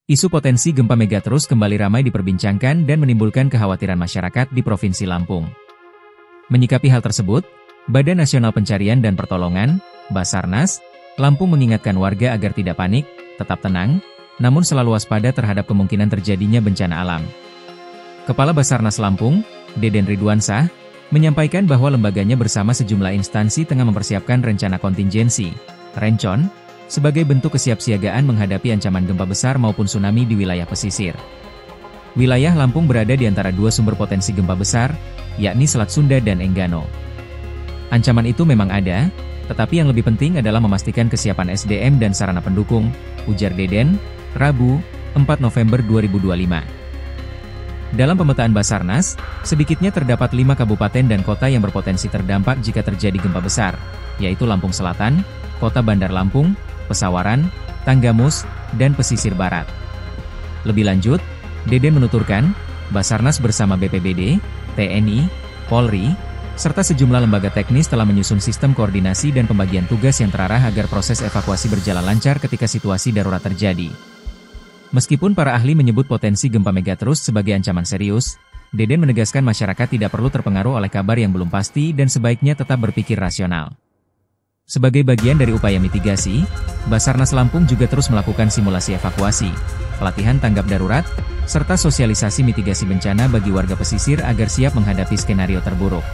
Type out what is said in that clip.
Isu potensi gempa megatrus kembali ramai diperbincangkan dan menimbulkan kekhawatiran masyarakat di Provinsi Lampung. Menyikapi hal tersebut, Badan Nasional Pencarian dan Pertolongan, Basarnas, Lampung mengingatkan warga agar tidak panik, tetap tenang, namun selalu waspada terhadap kemungkinan terjadinya bencana alam. Kepala Basarnas Lampung, Deden Ridwansyah, menyampaikan bahwa lembaganya bersama sejumlah instansi tengah mempersiapkan rencana kontingensi, RENCON, sebagai bentuk kesiapsiagaan menghadapi ancaman gempa besar maupun tsunami di wilayah pesisir. Wilayah Lampung berada di antara dua sumber potensi gempa besar, yakni Selat Sunda dan Enggano. Ancaman itu memang ada, tetapi yang lebih penting adalah memastikan kesiapan SDM dan sarana pendukung, ujar Deden, Rabu, 4 November 2025. Dalam pemetaan Basarnas, sedikitnya terdapat 5 kabupaten dan kota yang berpotensi terdampak jika terjadi gempa besar, yaitu Lampung Selatan, Kota Bandar Lampung, Pesawaran, Tanggamus, dan Pesisir Barat. Lebih lanjut, Deden menuturkan, Basarnas bersama BPBD, TNI, Polri, serta sejumlah lembaga teknis telah menyusun sistem koordinasi dan pembagian tugas yang terarah agar proses evakuasi berjalan lancar ketika situasi darurat terjadi. Meskipun para ahli menyebut potensi gempa megatrus sebagai ancaman serius, Deden menegaskan masyarakat tidak perlu terpengaruh oleh kabar yang belum pasti dan sebaiknya tetap berpikir rasional. Sebagai bagian dari upaya mitigasi, Basarnas Lampung juga terus melakukan simulasi evakuasi, pelatihan tanggap darurat, serta sosialisasi mitigasi bencana bagi warga pesisir agar siap menghadapi skenario terburuk.